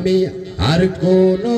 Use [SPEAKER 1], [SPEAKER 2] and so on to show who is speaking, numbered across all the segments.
[SPEAKER 1] আমি আর কোনো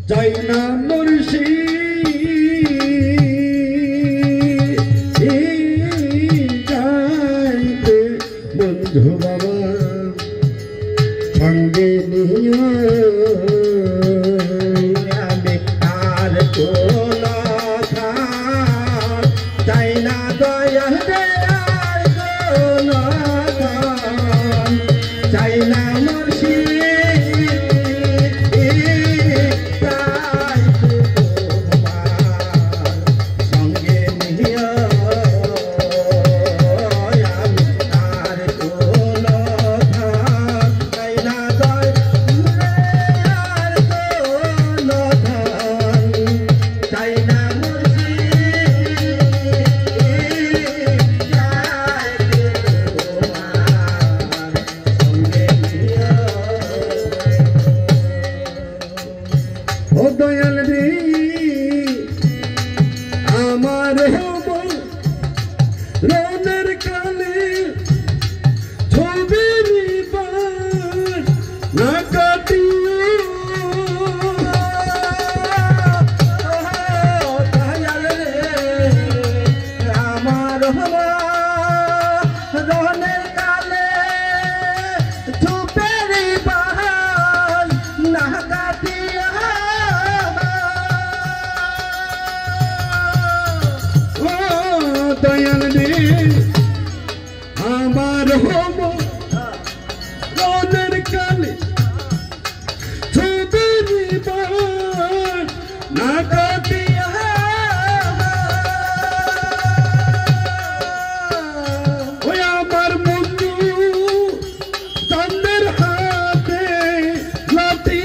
[SPEAKER 1] চাই না মুর্শিদ যাইতে বন্ধু বাবা সঙ্গে নিয়ে আমি আর কোনো চাই না দয়া চাই না দয়াল রে আমার রোদের কালে ছবির না কাটিও দয়াল রে আমার রোদের কালে ছবির না কাটিও দয়াল রে আমার রোদের কালে ছবির না কাটিয়া ওই আমার বন্ধু চাঁদের হাতে লাঠি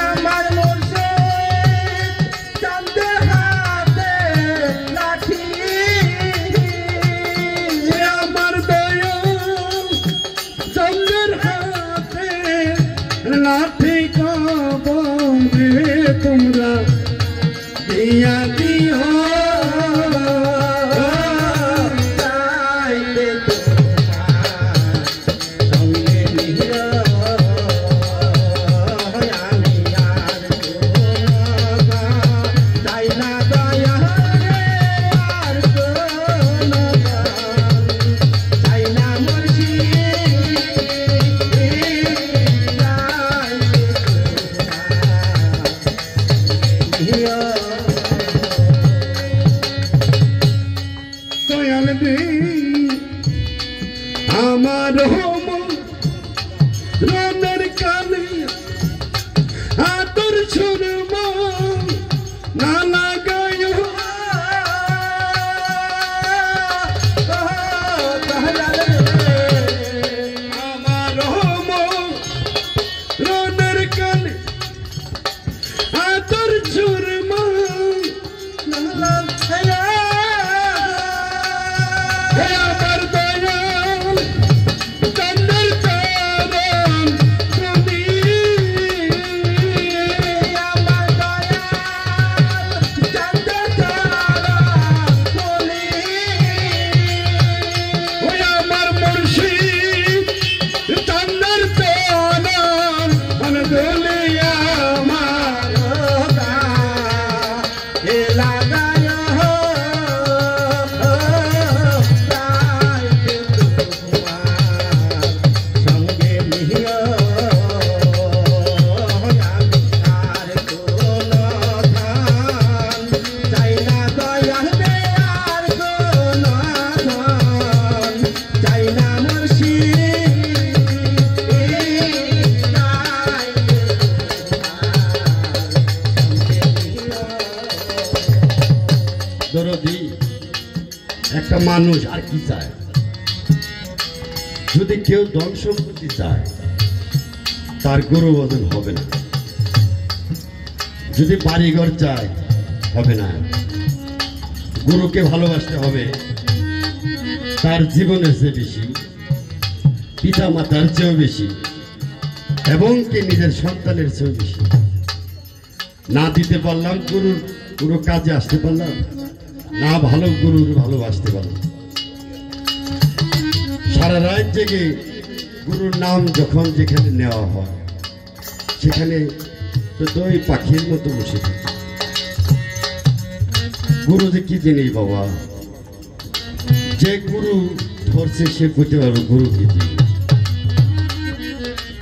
[SPEAKER 1] আমার মুর্শিদ চাঁদের হাতে লাঠি আমার দয়াল চাঁদের হাতে লাঠি কবরে তোমরা দিয়া দিও দয়াল রে আমার রোদের কালে আদর সুরমা না লাগায় আমার রোদের কালে আদর সুরমা না লাগায় আমার দয়াল চাঁদের চরণ তুমি আমার দয়াল চাঁদের চরণ তুমি ওই আমার মুর্শিদ চাঁদের চরণ মন দোলে আমার লাগায় দরদি একটা মানুষ আর কি চায়? যদি কেউ ধন সম্পত্তি চায় তার গৌরব অর্জন হবে না, যদি বাড়িঘর চায় হবে না, গুরুকে ভালোবাসতে হবে তার জীবনের চেয়ে বেশি, পিতা মাতার চেয়েও বেশি, এবং কি নিজের সন্তানের চেয়েও বেশি। না দিতে পারলাম গুরুর কাজে আসতে পারলাম না, ভালো গুরুর ভালোবাসতে পারলাম। সারা রাত জেগে গুরুর নাম যখন যেখানে নেওয়া হয় সেখানে তো দই পাখির মতো বসে থাকে। গুরু যে কি জিনিস বাবা, যে গুরু ধরছে সে বুঝতে পারবে গুরু কি জিনিস।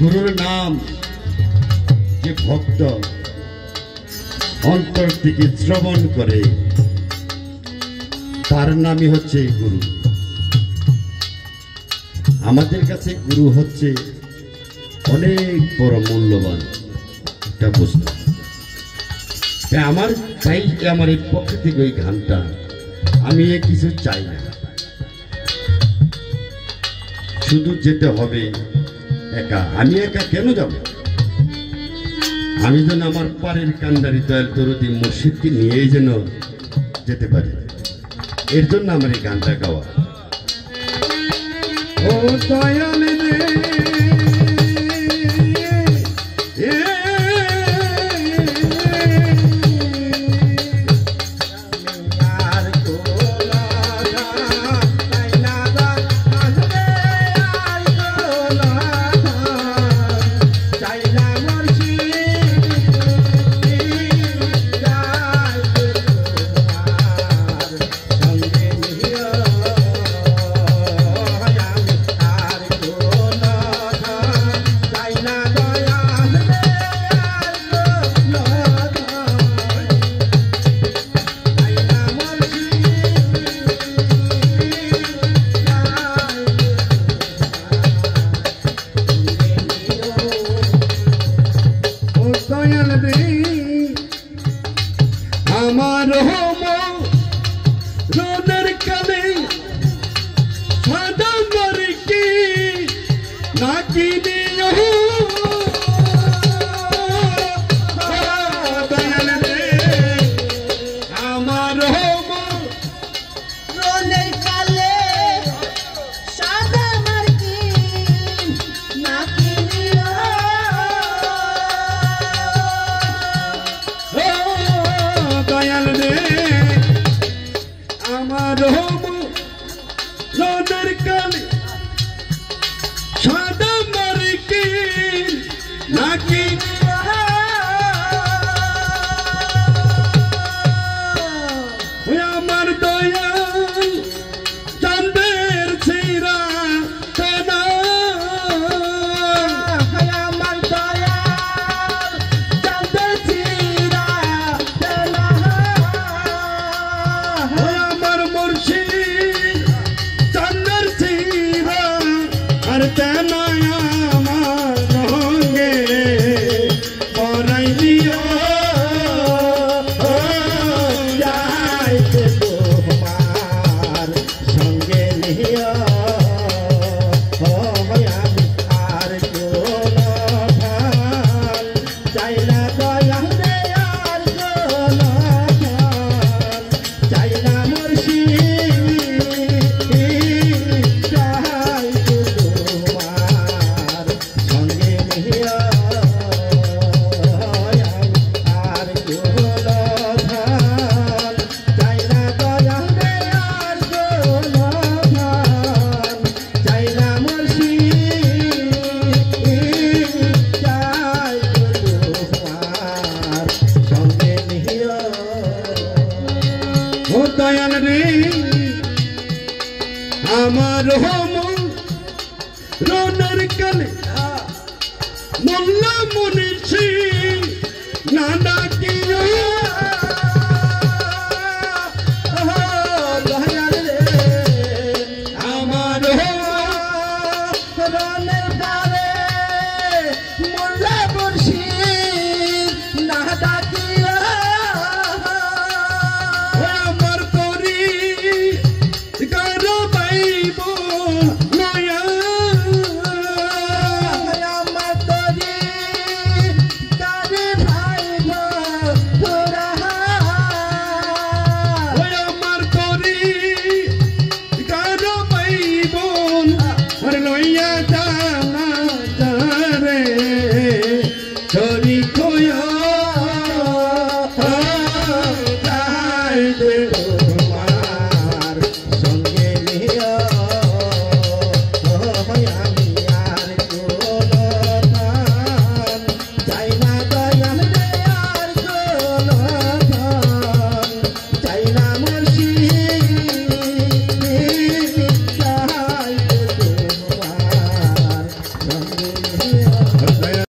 [SPEAKER 1] গুরুর নাম যে ভক্ত অন্তর থেকে শ্রবণ করে তার নামই হচ্ছে গুরু। আমাদের কাছে গুরু হচ্ছে অনেক বড় মূল্যবান একটা বস্তু। আমার চাই আমার এই পক্ষ থেকে ওই গানটা, আমি এ কিছু চাই না, শুধু যেতে হবে একা। আমি একা কেন যাব? আমি যেন আমার পাড়ের কান্ডারি দয়াল দরদি মুর্শিদকে নিয়েই যেন যেতে পারি, এর জন্য আমার এই গানটা গাওয়া। ও দয়াল রে আমার রোদের কানে সাদা মরকি নাকি দিও আমার
[SPEAKER 2] রোদের কালে সাদা মরকি নাকি দিও
[SPEAKER 1] দয়াল রে আমার রোদের কালে সাদা মরকি নাকি আমার দয়াল চাঁদের ছিরা তেনা
[SPEAKER 2] আমার দয়াল চাঁদের ছিরা তেনা
[SPEAKER 1] আমার মুর্শিদ চাঁদের ছিরা আর তেনা আমার রঙে পরাই দিও
[SPEAKER 2] যাইতে তোমার সঙ্গে নিও আমি আর কোন ভাল চাই না দয়া রে আর কোন ভাল চাই না মুর্শিদ যাইতে তোমার সঙ্গে নিও আর কোন ভাল চাই না দয়া রে আর কোন ভাল চাই না মুর্শিদ যাইতে তোমার সঙ্গে নিও।
[SPEAKER 1] ও দয়াল রে আমার রোদের কালে মোল্লা মনিছি না ডাকিও
[SPEAKER 2] দয়াল রে
[SPEAKER 1] আমার
[SPEAKER 2] রনের কালে মোল্লা মুর্শিদ না ডাকিও
[SPEAKER 1] আমার করি কারো বাইব নয়া
[SPEAKER 2] আমার তরি কারে ভাই তোরা
[SPEAKER 1] আমার করি কারো বাইব আর লইয়া